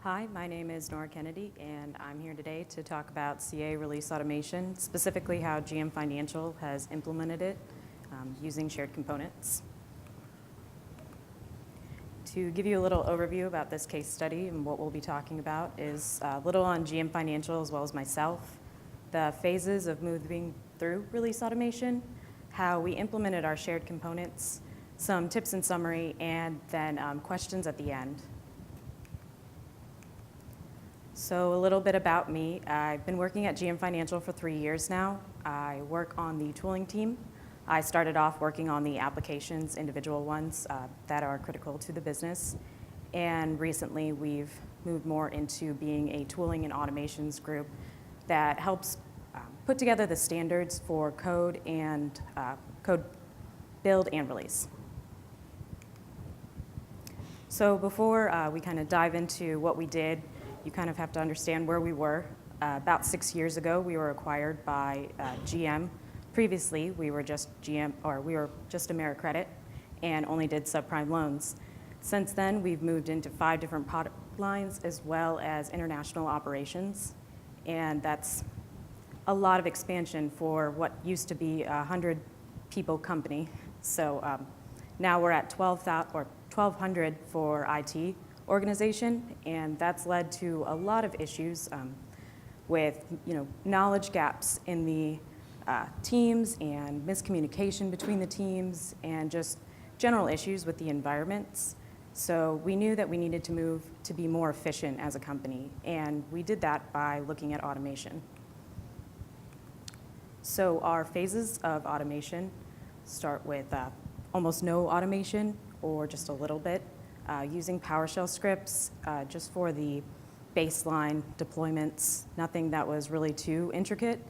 Hi, my name is Nora Kennedy, and I'm here today to talk about CA release automation, specifically how GM Financial has implemented it using shared components. To give you a little overview about this case study and what we'll be talking about is a little on GM Financial as well as myself, the phases of moving through release automation, how we implemented our shared components, some tips and summary, and then questions at the end. So a little bit about me. I've been working at GM Financial for 3 years now. I work on the tooling team. I started off working on the applications, individual ones that are critical to the business. And recently we've moved more into being a tooling and automations group that helps put together the standards for code and code build and release. So before we kind of dive into what we did, you kind of have to understand where we were. About 6 years ago, we were acquired by GM. Previously, we were just AmeriCredit and only did subprime loans. Since then, we've moved into 5 different product lines as well as international operations. And that's a lot of expansion for what used to be a 100-people company. So now we're at 1,200 for IT organization, and that's led to a lot of issues with knowledge gaps in the teams and miscommunication between the teams and just general issues with the environments. So we knew that we needed to move to be more efficient as a company, and we did that by looking at automation. So our phases of automation start with almost no automation or just a little bit. Using PowerShell scripts just for the baseline deployments, nothing that was really too intricate.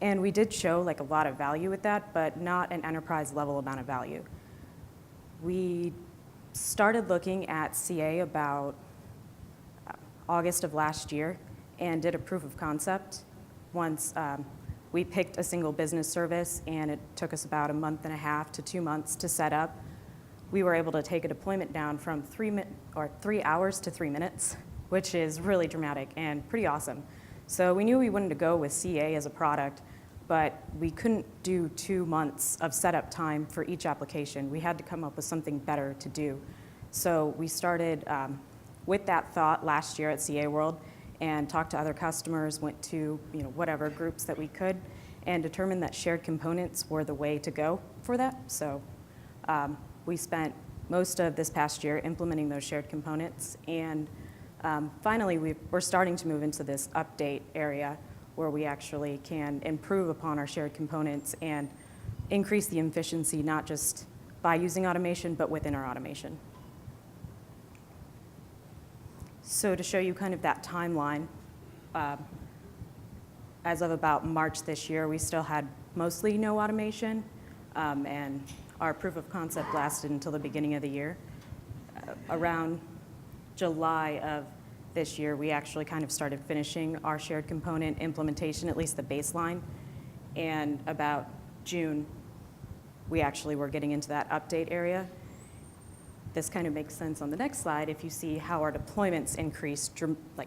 And we did show a lot of value with that, but not an enterprise level amount of value. We started looking at CA about August of last year and did a proof of concept. Once we picked a single business service, and it took us about 1.5 to 2 months to set up. We were able to take a deployment down from 3 hours to 3 minutes, which is really dramatic and pretty awesome. So we knew we wanted to go with CA as a product, but we couldn't do 2 months of setup time for each application. We had to come up with something better to do. So we started with that thought last year at CA World and talked to other customers, went to whatever groups that we could, and determined that shared components were the way to go for that. So we spent most of this past year implementing those shared components, and finally we're starting to move into this update area where we actually can improve upon our shared components and increase the efficiency, not just by using automation, but within our automation. So to show you kind of that timeline, as of about March this year, we still had mostly no automation, and our proof of concept lasted until the beginning of the year. Around July of this year, we actually kind of started finishing our shared component implementation, at least the baseline. And about June, we actually were getting into that update area. This kind of makes sense on the next slide if you see how our deployments increased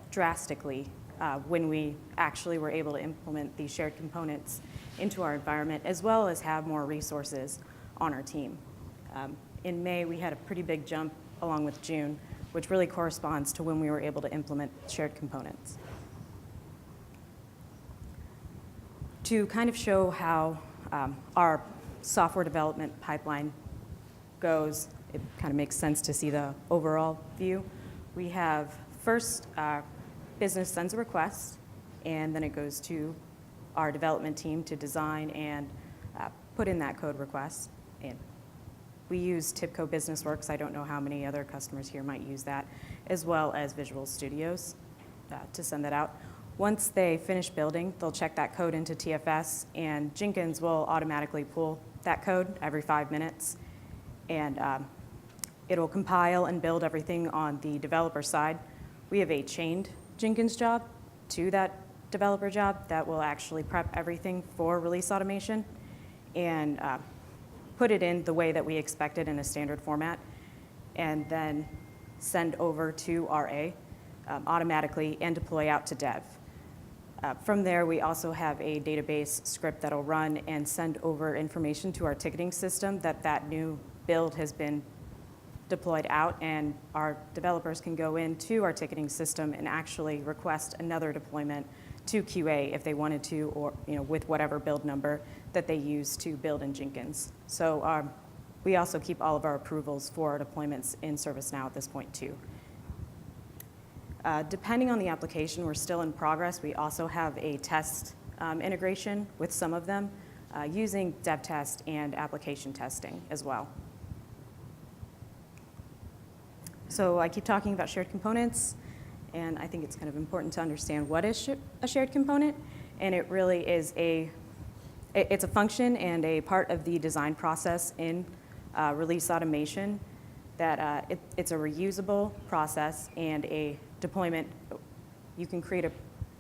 drastically when we actually were able to implement these shared components into our environment, as well as have more resources on our team. In May, we had a pretty big jump along with June, which really corresponds to when we were able to implement shared components. To kind of show how our software development pipeline goes, it kind of makes sense to see the overall view. We have first business sends a request, and then it goes to our development team to design and put in that code request. And we use TIBCO BusinessWorks. I don't know how many other customers here might use that, as well as Visual Studios to send that out. Once they finish building, they'll check that code into TFS, and Jenkins will automatically pull that code every 5 minutes. And it'll compile and build everything on the developer side. We have a chained Jenkins job to that developer job that will actually prep everything for release automation and put it in the way that we expected in a standard format, and then send over to RA. automatically and deploy out to dev. From there, we also have a database script that'll run and send over information to our ticketing system that new build has been deployed out, and our developers can go into our ticketing system and actually request another deployment to QA if they wanted to, or with whatever build number that they use to build in Jenkins. So we also keep all of our approvals for our deployments in ServiceNow at this point too. Depending on the application, we're still in progress. We also have a test integration with some of them using dev test and application testing as well. So I keep talking about shared components, and I think it's kind of important to understand what is a shared component. And it really is it's a function and a part of the design process in release automation that it's a reusable process and a deployment. You can create a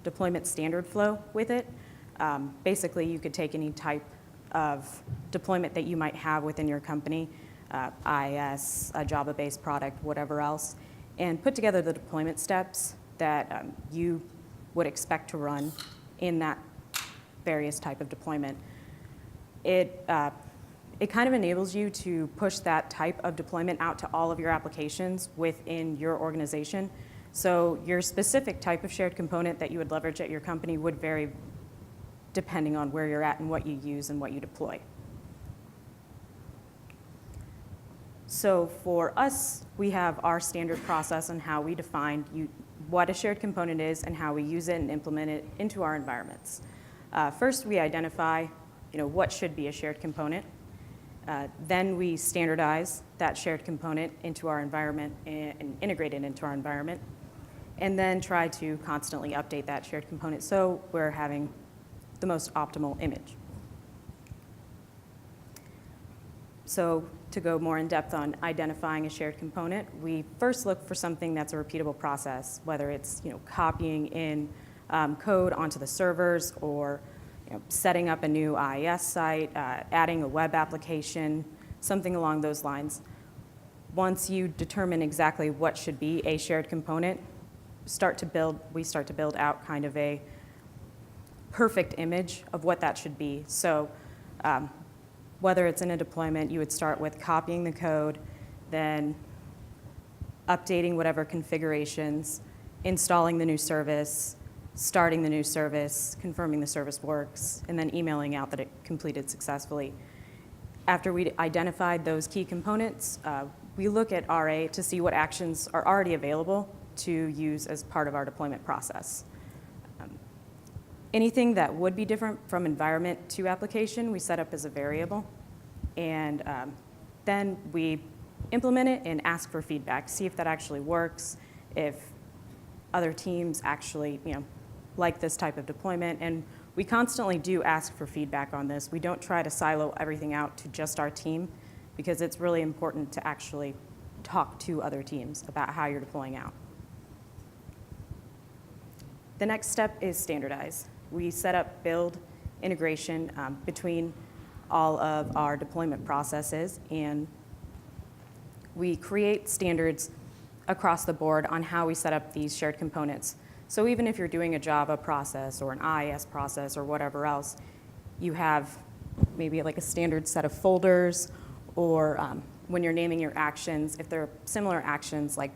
deployment standard flow with it. Basically, you could take any type of deployment that you might have within your company, IIS, a Java-based product, whatever else, and put together the deployment steps that you would expect to run in that various type of deployment. It kind of enables you to push that type of deployment out to all of your applications within your organization. So your specific type of shared component that you would leverage at your company would vary depending on where you're at and what you use and what you deploy. So for us, we have our standard process on how we define what a shared component is and how we use it and implement it into our environments. First, we identify what should be a shared component. Then we standardize that shared component into our environment and integrate it into our environment, and then try to constantly update that shared component so we're having the most optimal image. So to go more in depth on identifying a shared component, we first look for something that's a repeatable process, whether it's copying in code onto the servers, or setting up a new IIS site, adding a web application, something along those lines. Once you determine exactly what should be a shared component, we start to build out kind of a perfect image of what that should be. So whether it's in a deployment, you would start with copying the code, then updating whatever configurations, installing the new service, starting the new service, confirming the service works, and then emailing out that it completed successfully. After we identified those key components, we look at RA to see what actions are already available to use as part of our deployment process. Anything that would be different from environment to application, we set up as a variable, and then we implement it and ask for feedback, see if that actually works, if other teams actually like this type of deployment. And we constantly do ask for feedback on this. We don't try to silo everything out to just our team, because it's really important to actually talk to other teams about how you're deploying out. The next step is standardize. We set up build integration between all of our deployment processes, and we create standards across the board on how we set up these shared components. So even if you're doing a Java process or an IIS process or whatever else, you have maybe like a standard set of folders, or when you're naming your actions, if there are similar actions like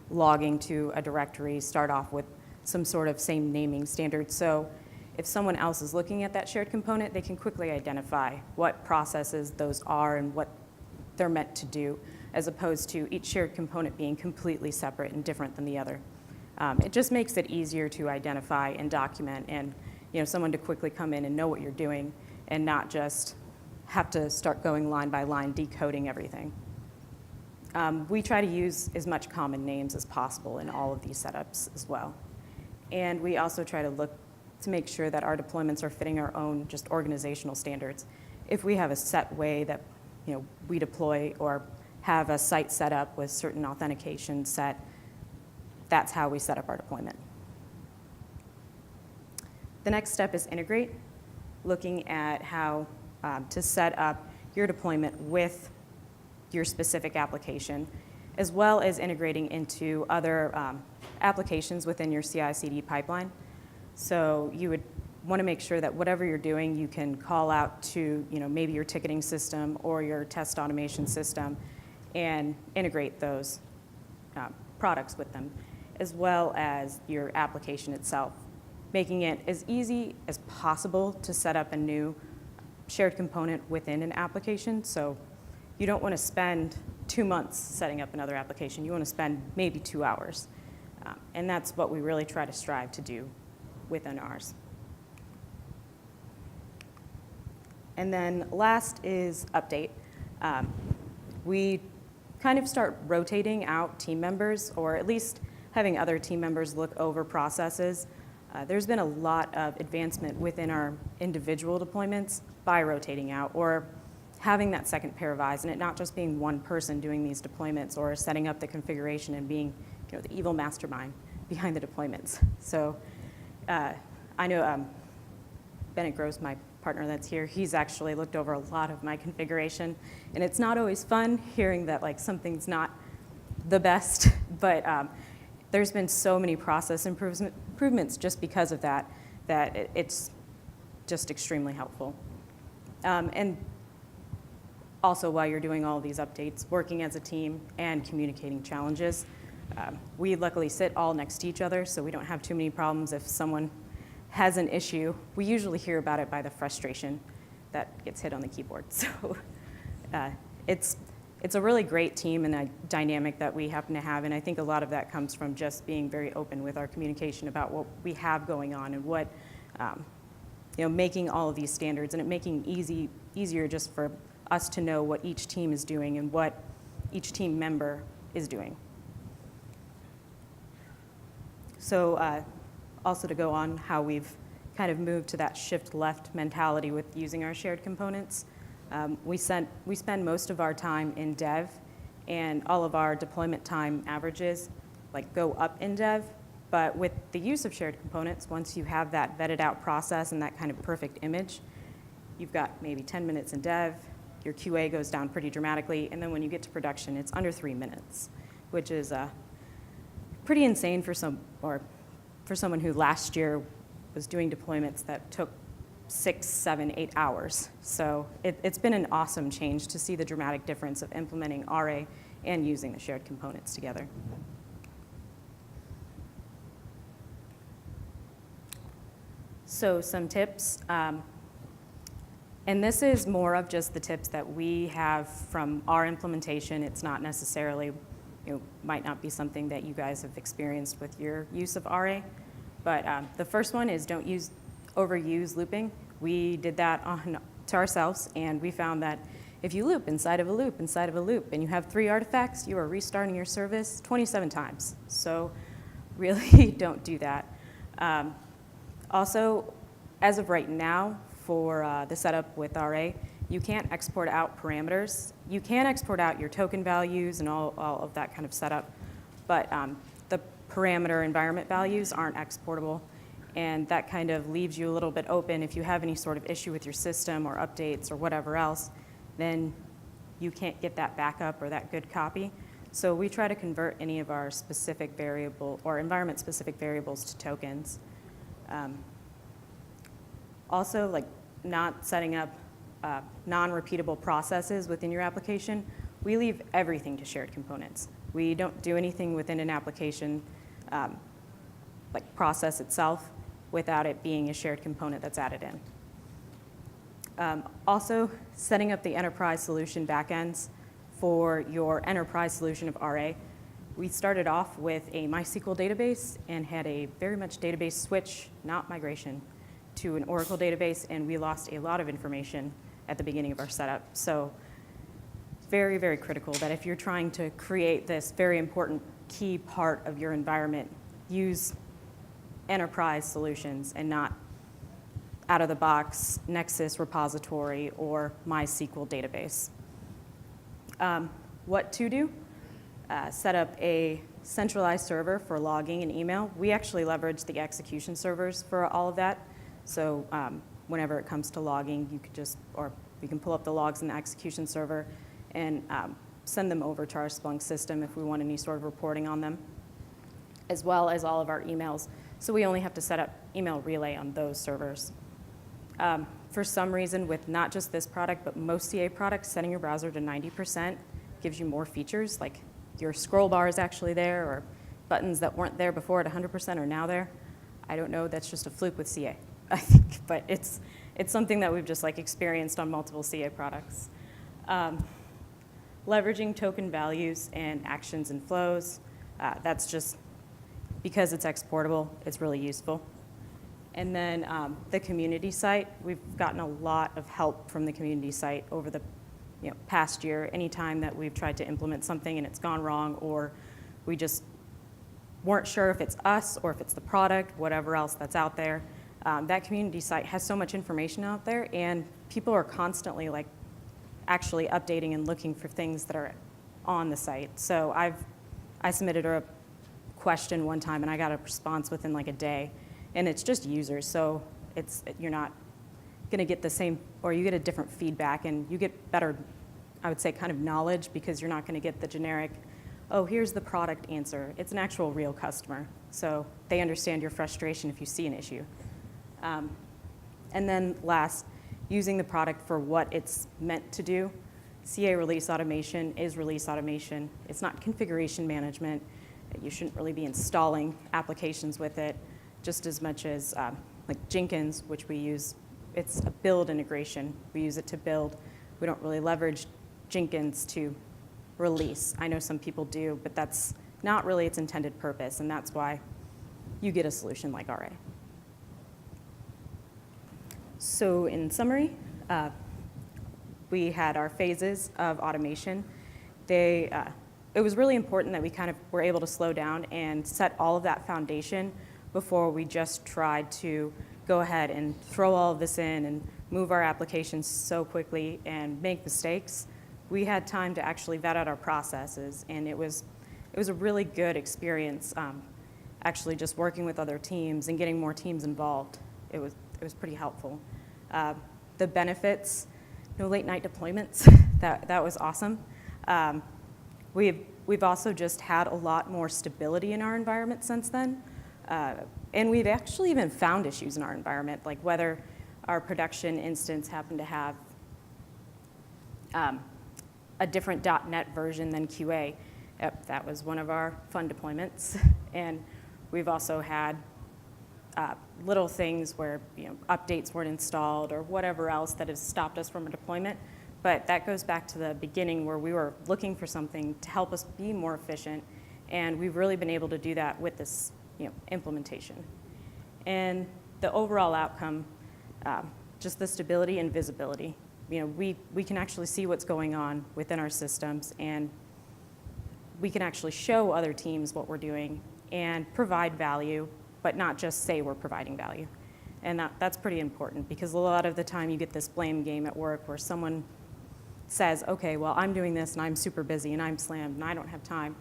logging to a directory, start off with some sort of same naming standard. So if someone else is looking at that shared component, they can quickly identify what processes those are and what they're meant to do, as opposed to each shared component being completely separate and different than the other. It just makes it easier to identify and document, and someone to quickly come in and know what you're doing and not just have to start going line by line decoding everything. We try to use as much common names as possible in all of these setups as well. And we also try to look to make sure that our deployments are fitting our own just organizational standards. If we have a set way that we deploy, or have a site set up with certain authentication set, that's how we set up our deployment. The next step is integrate, looking at how to set up your deployment with your specific application, as well as integrating into other applications within your CI/CD pipeline. So you would want to make sure that whatever you're doing, you can call out to maybe your ticketing system or your test automation system and integrate those products with them, as well as your application itself, making it as easy as possible to set up a new shared component within an application. So you don't want to spend 2 months setting up another application. You want to spend maybe 2 hours. And that's what we really try to strive to do within ours. And then last is update. We kind of start rotating out team members, or at least having other team members look over processes. There's been a lot of advancement within our individual deployments by rotating out or having that second pair of eyes, and it not just being one person doing these deployments or setting up the configuration and being the evil mastermind behind the deployments. So I know Bennett Gross, my partner that's here, he's actually looked over a lot of my configuration, and it's not always fun hearing that something's not the best, but there's been so many process improvements just because of that it's just extremely helpful. And also, while you're doing all of these updates, working as a team and communicating challenges. We luckily sit all next to each other, so we don't have too many problems. If someone has an issue, we usually hear about it by the frustration that gets hit on the keyboard. So it's a really great team and a dynamic that we happen to have, and I think a lot of that comes from just being very open with our communication about what we have going on and what, making all of these standards and it making easier just for us to know what each team is doing and what each team member is doing. So also to go on how we've kind of moved to that shift left mentality with using our shared components. We spend most of our time in dev, and all of our deployment time averages go up in dev. But with the use of shared components, once you have that vetted out process and that kind of perfect image, you've got maybe 10 minutes in dev, your QA goes down pretty dramatically, and then when you get to production, it's under 3 minutes, which is pretty insane for someone who last year was doing deployments that took 6, 7, 8 hours. So it's been an awesome change to see the dramatic difference of implementing RA and using the shared components together. So some tips. And this is more of just the tips that we have from our implementation. It's not necessarily, might not be something that you guys have experienced with your use of RA. But the first one is don't overuse looping. We did that to ourselves, and we found that if you loop inside of a loop inside of a loop, and you have 3 artifacts, you are restarting your service 27 times. So really don't do that. Also, as of right now, for the setup with RA, you can't export out parameters. You can export out your token values and all of that kind of setup, but the parameter environment values aren't exportable, and that kind of leaves you a little bit open. If you have any sort of issue with your system or updates or whatever else, then you can't get that backup or that good copy. So we try to convert any of our specific variable or environment-specific variables to tokens. Also, not setting up non-repeatable processes within your application. We leave everything to shared components. We don't do anything within an application, process itself, without it being a shared component that's added in. Also, setting up the enterprise solution backends for your enterprise solution of RA. We started off with a MySQL database and had a very much database switch, not migration, to an Oracle database, and we lost a lot of information at the beginning of our setup. So very, very critical that if you're trying to create this very important key part of your environment, use enterprise solutions and not out-of-the-box Nexus repository or MySQL database. What to do? Set up a centralized server for logging and email. We actually leverage the execution servers for all of that. So whenever it comes to logging, we can pull up the logs in the execution server and send them over to our Splunk system if we want any sort of reporting on them. as well as all of our emails. So we only have to set up email relay on those servers. For some reason, with not just this product, but most CA products, setting your browser to 90% gives you more features, like your scroll bar is actually there, or buttons that weren't there before at 100% are now there. I don't know, that's just a fluke with CA, I think, but it's something that we've just like experienced on multiple CA products. Leveraging token values and actions and flows, that's just, because it's exportable, it's really useful. And then the community site, we've gotten a lot of help from the community site over the past year. Anytime that we've tried to implement something and it's gone wrong, or we just weren't sure if it's us or if it's the product, whatever else that's out there, that community site has so much information out there, and people are constantly like actually updating and looking for things that are on the site. So I submitted a question one time and I got a response within like a day. And it's just users, so you're not going to get the same, or you get a different feedback, and you get better, I would say, kind of knowledge, because you're not going to get the generic, oh, here's the product answer. It's an actual real customer, so they understand your frustration if you see an issue. And then last, using the product for what it's meant to do. CA release automation is release automation. It's not configuration management. You shouldn't really be installing applications with it, just as much as like Jenkins, which we use. It's a build integration. We use it to build. We don't really leverage Jenkins to release. I know some people do, but that's not really its intended purpose, and that's why you get a solution like RA. So in summary, we had our phases of automation. It was really important that we kind of were able to slow down and set all of that foundation before we just tried to go ahead and throw all of this in and move our applications so quickly and make mistakes. We had time to actually vet out our processes, and it was a really good experience, actually just working with other teams and getting more teams involved. It was pretty helpful. The benefits, no late night deployments, that was awesome. We've also just had a lot more stability in our environment since then. And we've actually even found issues in our environment, like whether our production instance happened to have a different .NET version than QA. Yep, that was one of our fun deployments. And we've also had little things where updates weren't installed or whatever else that has stopped us from a deployment. But that goes back to the beginning, where we were looking for something to help us be more efficient, and we've really been able to do that with this implementation. And the overall outcome, just the stability and visibility. We can actually see what's going on within our systems, and we can actually show other teams what we're doing and provide value, but not just say we're providing value. And that's pretty important, because a lot of the time you get this blame game at work where someone says, okay, well, I'm doing this and I'm super busy and I'm slammed and I don't have time.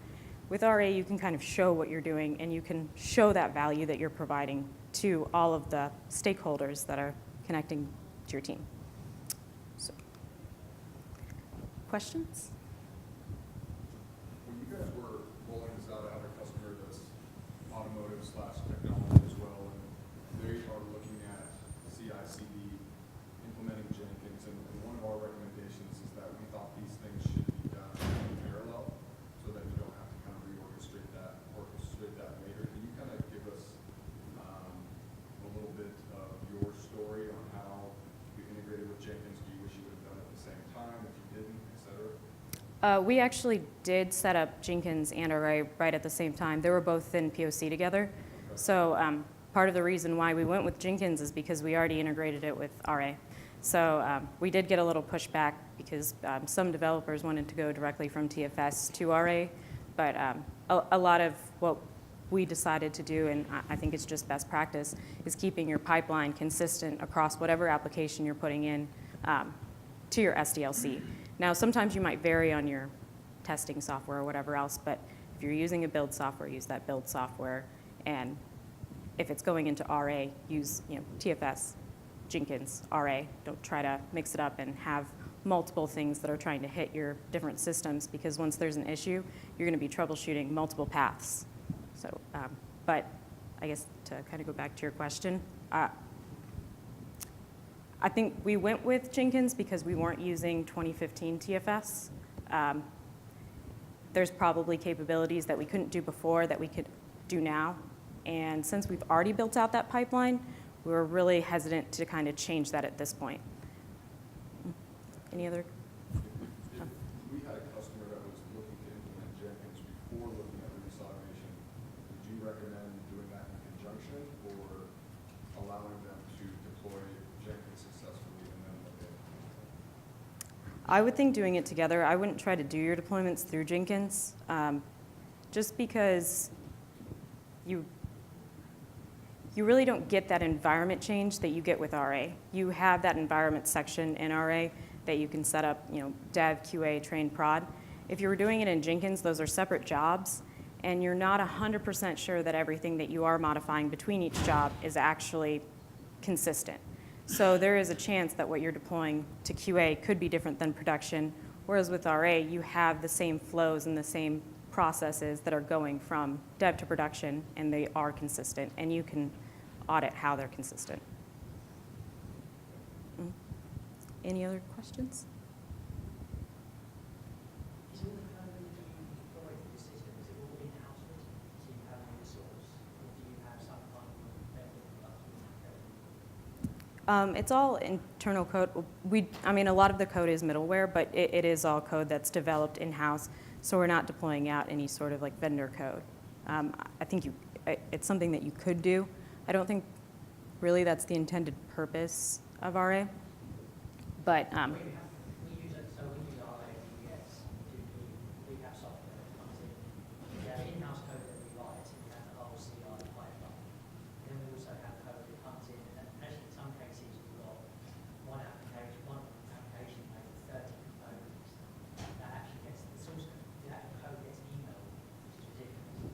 With RA, you can kind of show what you're doing, and you can show that value that you're providing to all of the stakeholders that are connecting to your team. So, questions? When you guys were rolling this out, I have a customer that's automotive/technology as well, and they are looking at CI/CD, implementing Jenkins, and one of our recommendations is that we thought these things should be done in parallel, so that you don't have to kind of orchestrate that later. Can you kind of give us a little bit of your story on how you integrated with Jenkins? Do you wish you would have done it at the same time, if you didn't, et cetera? We actually did set up Jenkins and RA right at the same time. They were both in POC together. Okay. So part of the reason why we went with Jenkins is because we already integrated it with RA. So we did get a little pushback because some developers wanted to go directly from TFS to RA, but a lot of what we decided to do, and I think it's just best practice, is keeping your pipeline consistent across whatever application you're putting in to your SDLC. Now, sometimes you might vary on your testing software or whatever else, but if you're using a build software, use that build software, and if it's going into RA, use TFS, Jenkins, RA. Don't try to mix it up and have multiple things that are trying to hit your different systems, because once there's an issue, you're going to be troubleshooting multiple paths. So, but I guess to kind of go back to your question, I think we went with Jenkins because we weren't using 2015 TFS. There's probably capabilities that we couldn't do before that we could do now. And since we've already built out that pipeline, we were really hesitant to kind of change that at this point. Any other? If we had a customer that was looking to implement Jenkins before looking at release automation, would you recommend doing that in conjunction or allowing them to deploy Jenkins successfully and then look at it? I would think doing it together. I wouldn't try to do your deployments through Jenkins, just because you really don't get that environment change that you get with RA. You have that environment section in RA that you can set up, dev, QA, train, prod. If you were doing it in Jenkins, those are separate jobs, and you're not 100% sure that everything that you are modifying between each job is actually consistent. So there is a chance that what you're deploying to QA could be different than production, whereas with RA, you have the same flows and the same processes that are going from dev to production, and they are consistent, and you can audit how they're consistent. Any other questions? Is all the code that you deploy for the system, is it all in-house written? Do you have any source, or do you have some kind of vendor production code? It's all internal code. A lot of the code is middleware, but it is all code that's developed in-house, so we're not deploying out any sort of like vendor code. I think it's something that you could do. I don't think really that's the intended purpose of RA, but We use it, so we use RA DBS. We have software that comes in. We have in-house code that we write, and we have the whole CI pipeline. Then we also have code that comes in, and actually in some cases we've got one application maybe 30 components that actually gets the source code, the actual code gets emailed, which is ridiculous.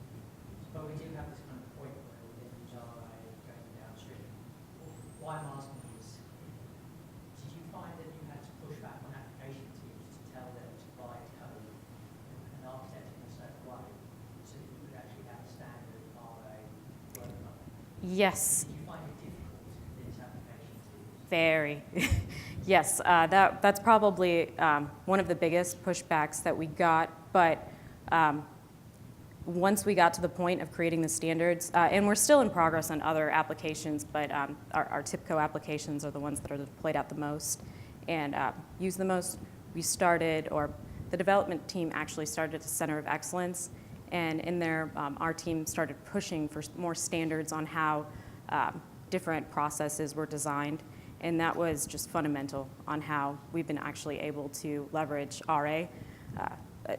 But we do have this kind of point where we then use RA going downstream. Why I'm asking is, did you find that you had to push back on application teams to tell them to write code and architect in a certain way so that you could actually have a standard RA workflow? yes, Did you find it difficult to convince application teams? very. Yes, that's probably one of the biggest pushbacks that we got, but once we got to the point of creating the standards, and we're still in progress on other applications, but our TIPCO applications are the ones that are deployed out the most and used the most. The development team actually started a center of excellence, and in there, our team started pushing for more standards on how different processes were designed, and that was just fundamental on how we've been actually able to leverage RA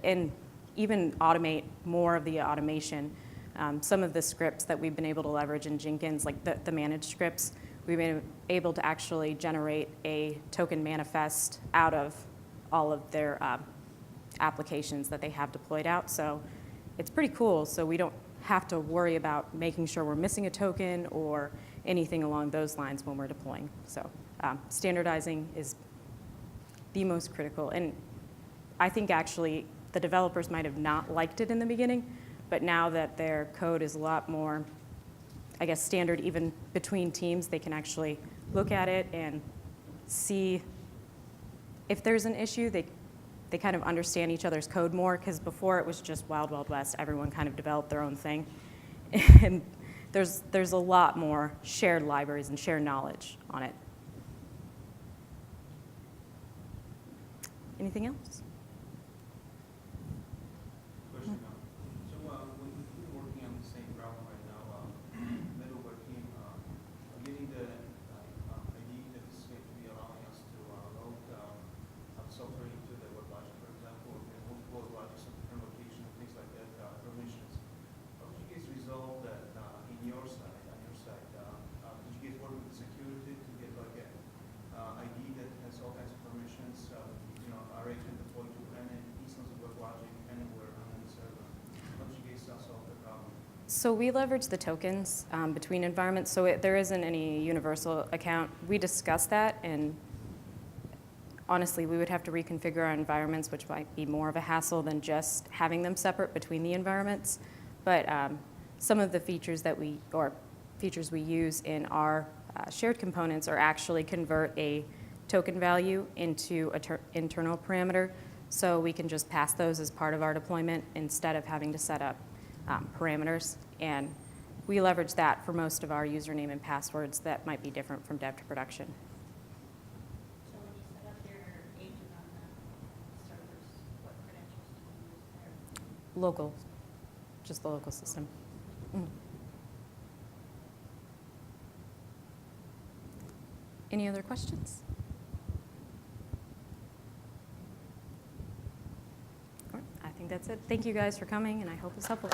and even automate more of the automation. Some of the scripts that we've been able to leverage in Jenkins, like the managed scripts, we've been able to actually generate a token manifest out of all of their applications that they have deployed out. So it's pretty cool. So we don't have to worry about making sure we're missing a token or anything along those lines when we're deploying. So standardizing is the most critical. And I think actually the developers might have not liked it in the beginning, but now that their code is a lot more, standard even between teams, they can actually look at it and see if there's an issue. They kind of understand each other's code more, because before it was just wild, wild west. Everyone kind of developed their own thing. And there's a lot more shared libraries and shared knowledge on it. Anything else? Question. So we're working on the same problem right now. Middleware team getting the ID that is going to be allowing us to load software into the WebLogic, for example, and multiple WebLogics of different locations, things like that, permissions. How did you guys resolve that on your side? Did you guys work with security to get like a ID that has all kinds of permissions? RA can deploy to any instance of WebLogic anywhere on any server. How did you guys solve the problem? So we leverage the tokens between environments, so there isn't any universal account. We discussed that, and honestly, we would have to reconfigure our environments, which might be more of a hassle than just having them separate between the environments. But some of the features that we use in our shared components are actually convert a token value into an internal parameter. So we can just pass those as part of our deployment instead of having to set up parameters. And we leverage that for most of our username and passwords that might be different from dev to production. So when you set up your agent on the servers, what credentials do you use there? Local, just the local system. Mm. Any other questions? All right, I think that's it. Thank you guys for coming, and I hope it's helpful.